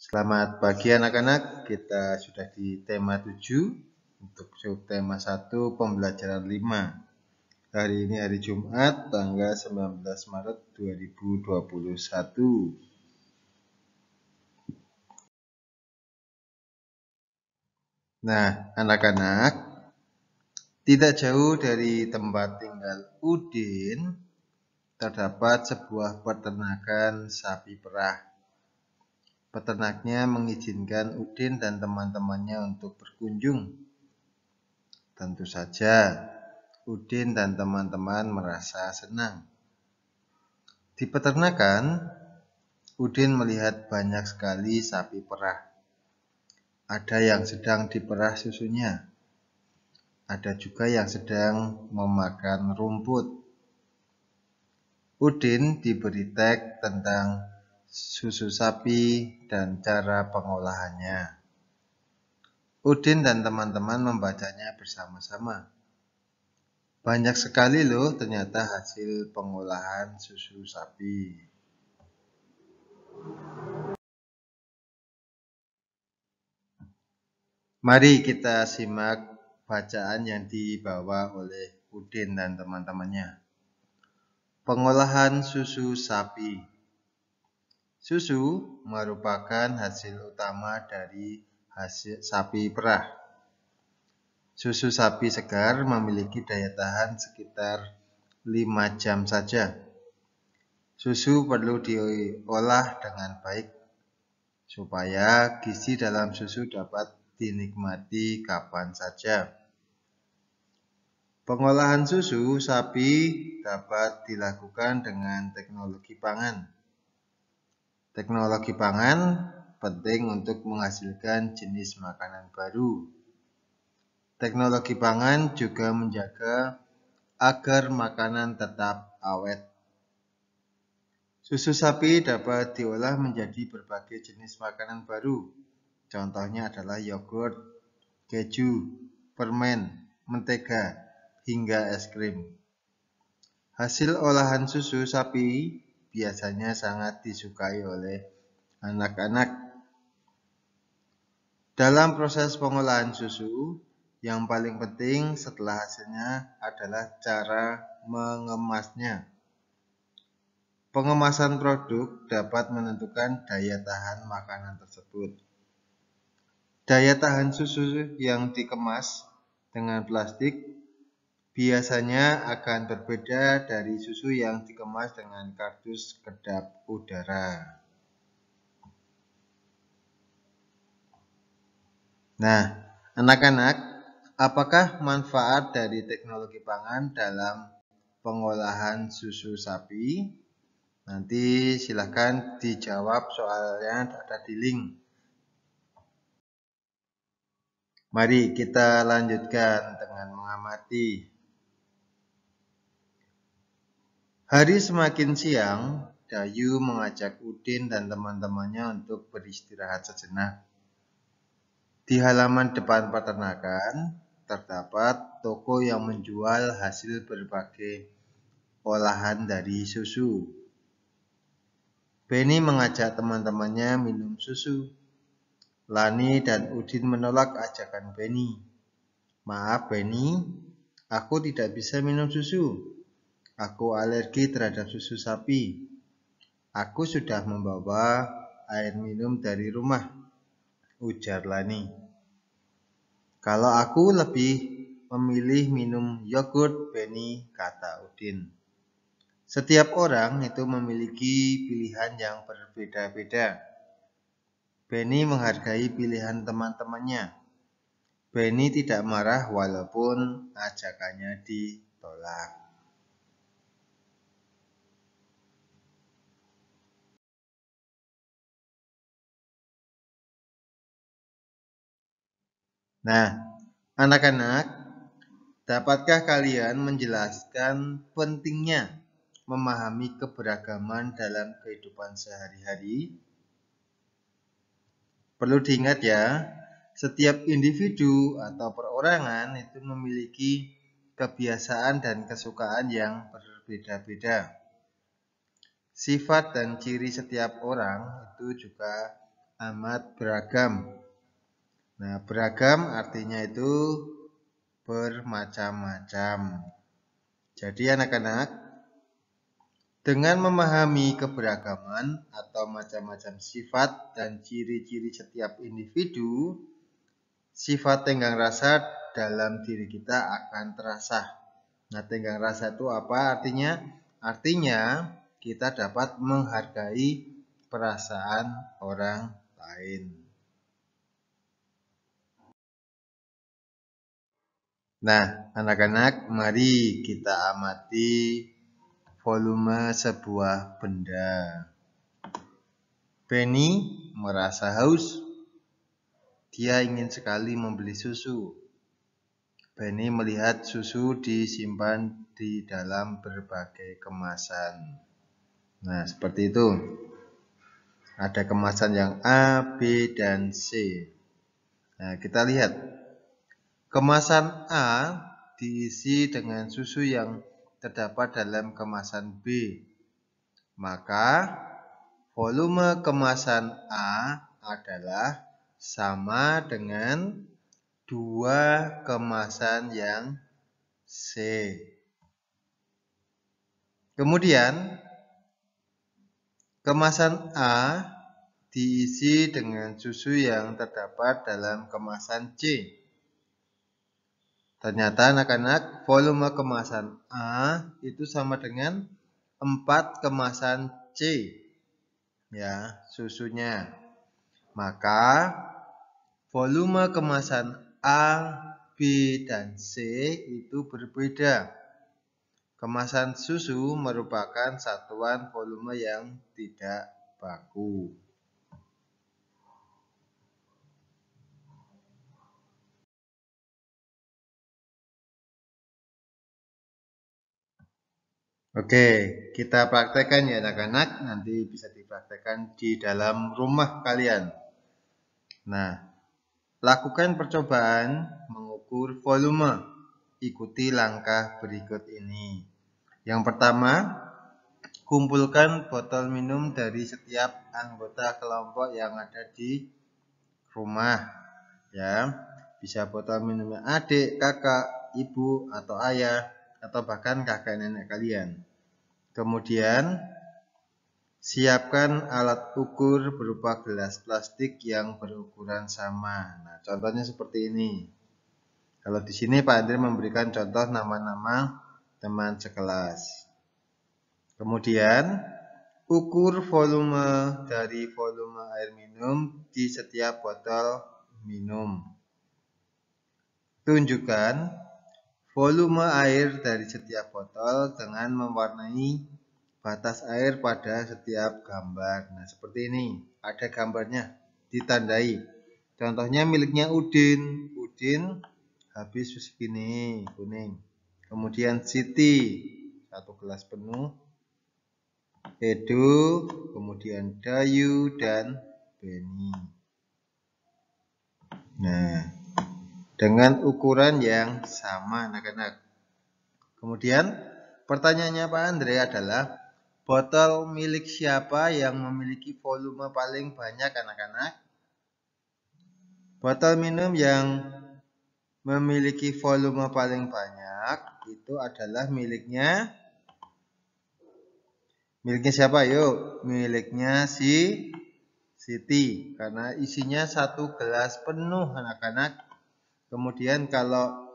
Selamat pagi anak-anak, kita sudah di tema 7 untuk subtema 1 pembelajaran 5. Hari ini hari Jumat tanggal 19 Maret 2021. Nah, anak-anak, tidak jauh dari tempat tinggal Udin terdapat sebuah peternakan sapi perah. Peternaknya mengizinkan Udin dan teman-temannya untuk berkunjung. Tentu saja, Udin dan teman-teman merasa senang. Di peternakan, Udin melihat banyak sekali sapi perah. Ada yang sedang diperah susunya. Ada juga yang sedang memakan rumput. Udin diberi teks tentang susu sapi dan cara pengolahannya. Udin dan teman-teman membacanya bersama-sama. Banyak sekali loh ternyata hasil pengolahan susu sapi. Mari kita simak bacaan yang dibawa oleh Udin dan teman-temannya. Pengolahan susu sapi. Susu merupakan hasil utama dari hasil sapi perah. Susu sapi segar memiliki daya tahan sekitar 5 jam saja. Susu perlu diolah dengan baik supaya gizi dalam susu dapat dinikmati kapan saja. Pengolahan susu sapi dapat dilakukan dengan teknologi pangan. Teknologi pangan penting untuk menghasilkan jenis makanan baru. Teknologi pangan juga menjaga agar makanan tetap awet. Susu sapi dapat diolah menjadi berbagai jenis makanan baru. Contohnya adalah yogurt, keju, permen, mentega, hingga es krim. Hasil olahan susu sapi biasanya sangat disukai oleh anak-anak. Dalam proses pengolahan susu, yang paling penting setelah hasilnya adalah cara mengemasnya. Pengemasan produk dapat menentukan daya tahan makanan tersebut. Daya tahan susu yang dikemas dengan plastik biasanya akan berbeda dari susu yang dikemas dengan kardus kedap udara. Nah, anak-anak, apakah manfaat dari teknologi pangan dalam pengolahan susu sapi? Nanti silahkan dijawab soalnya ada di link. Mari kita lanjutkan dengan mengamati. Hari semakin siang, Dayu mengajak Udin dan teman-temannya untuk beristirahat sejenak. Di halaman depan peternakan, terdapat toko yang menjual hasil berbagai olahan dari susu. Benny mengajak teman-temannya minum susu. Lani dan Udin menolak ajakan Benny. Maaf Benny, aku tidak bisa minum susu. Aku alergi terhadap susu sapi. Aku sudah membawa air minum dari rumah, ujar Lani. Kalau aku lebih memilih minum yogurt, Benny, kata Udin. Setiap orang itu memiliki pilihan yang berbeda-beda. Benny menghargai pilihan teman-temannya. Benny tidak marah walaupun ajakannya ditolak. Nah, anak-anak, dapatkah kalian menjelaskan pentingnya memahami keberagaman dalam kehidupan sehari-hari? Perlu diingat ya, setiap individu atau perorangan itu memiliki kebiasaan dan kesukaan yang berbeda-beda. Sifat dan ciri setiap orang itu juga amat beragam. Nah, beragam artinya itu bermacam-macam. Jadi anak-anak, dengan memahami keberagaman atau macam-macam sifat dan ciri-ciri setiap individu, sifat tenggang rasa dalam diri kita akan terasa. Nah, tenggang rasa itu apa artinya? Artinya kita dapat menghargai perasaan orang lain. Nah, anak-anak, mari kita amati volume sebuah benda. Penny merasa haus. Dia ingin sekali membeli susu. Penny melihat susu disimpan di dalam berbagai kemasan. Nah, seperti itu. Ada kemasan yang A, B, dan C. Nah, kita lihat. Kemasan A diisi dengan susu yang terdapat dalam kemasan B. Maka volume kemasan A adalah sama dengan 2 kemasan yang C. Kemudian kemasan A diisi dengan susu yang terdapat dalam kemasan C. Ternyata anak-anak, volume kemasan A itu sama dengan 4 kemasan C. Ya, susunya. Maka volume kemasan A, B, dan C itu berbeda. Kemasan susu merupakan satuan volume yang tidak baku. Oke, kita praktekkan ya anak-anak. Nanti bisa dipraktekkan di dalam rumah kalian. Nah, lakukan percobaan mengukur volume. Ikuti langkah berikut ini. Yang pertama, kumpulkan botol minum dari setiap anggota kelompok yang ada di rumah. Ya, bisa botol minumnya adik, kakak, ibu, atau ayah, atau bahkan kakek nenek kalian. Kemudian, siapkan alat ukur berupa gelas plastik yang berukuran sama. Nah, contohnya seperti ini. Kalau di sini Pak Andri memberikan contoh nama-nama teman sekelas. Kemudian, ukur volume dari volume air minum di setiap botol minum. Tunjukkan volume air dari setiap botol dengan mewarnai batas air pada setiap gambar. Nah, seperti ini. Ada gambarnya, ditandai. Contohnya miliknya Udin. Udin habis segini, kuning. Kemudian Siti, 1 gelas penuh. Edo, kemudian Dayu, dan Beni. Nah, dengan ukuran yang sama anak-anak. Kemudian pertanyaannya Pak Andre adalah botol milik siapa yang memiliki volume paling banyak anak-anak? Botol minum yang memiliki volume paling banyak itu adalah miliknya siapa? Yuk, miliknya si Siti karena isinya 1 gelas penuh anak-anak. Kemudian kalau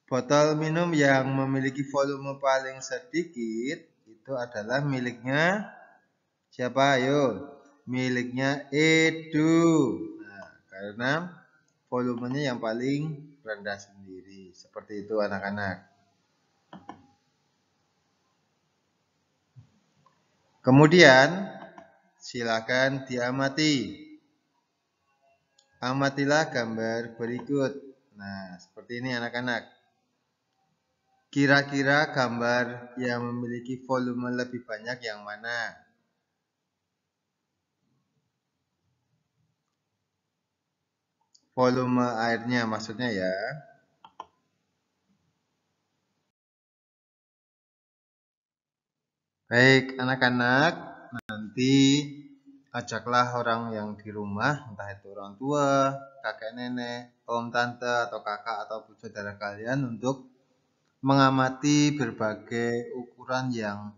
botol minum yang memiliki volume paling sedikit itu adalah miliknya siapa? Ayo, miliknya Edu. Nah, karena volumenya yang paling rendah sendiri. Seperti itu anak-anak. Kemudian silakan diamati. Amatilah gambar berikut. Nah, seperti ini anak-anak. Kira-kira gambar yang memiliki volume lebih banyak yang mana? Volume airnya maksudnya ya. Baik anak-anak, nanti ajaklah orang yang di rumah, entah itu orang tua, kakek nenek, om tante, atau kakak atau saudara kalian untuk mengamati berbagai ukuran yang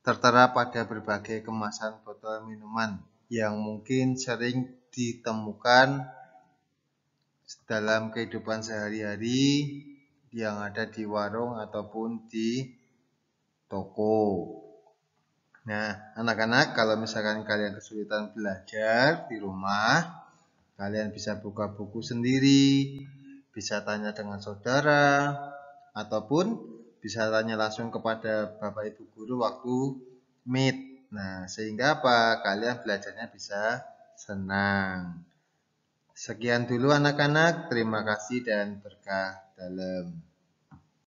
tertera pada berbagai kemasan botol minuman yang mungkin sering ditemukan dalam kehidupan sehari-hari yang ada di warung ataupun di toko. Nah, anak-anak, kalau misalkan kalian kesulitan belajar di rumah, kalian bisa buka buku sendiri, bisa tanya dengan saudara, ataupun bisa tanya langsung kepada Bapak Ibu guru waktu meet. Nah, sehingga apa? Kalian belajarnya bisa senang. Sekian dulu anak-anak, terima kasih dan berkah dalam.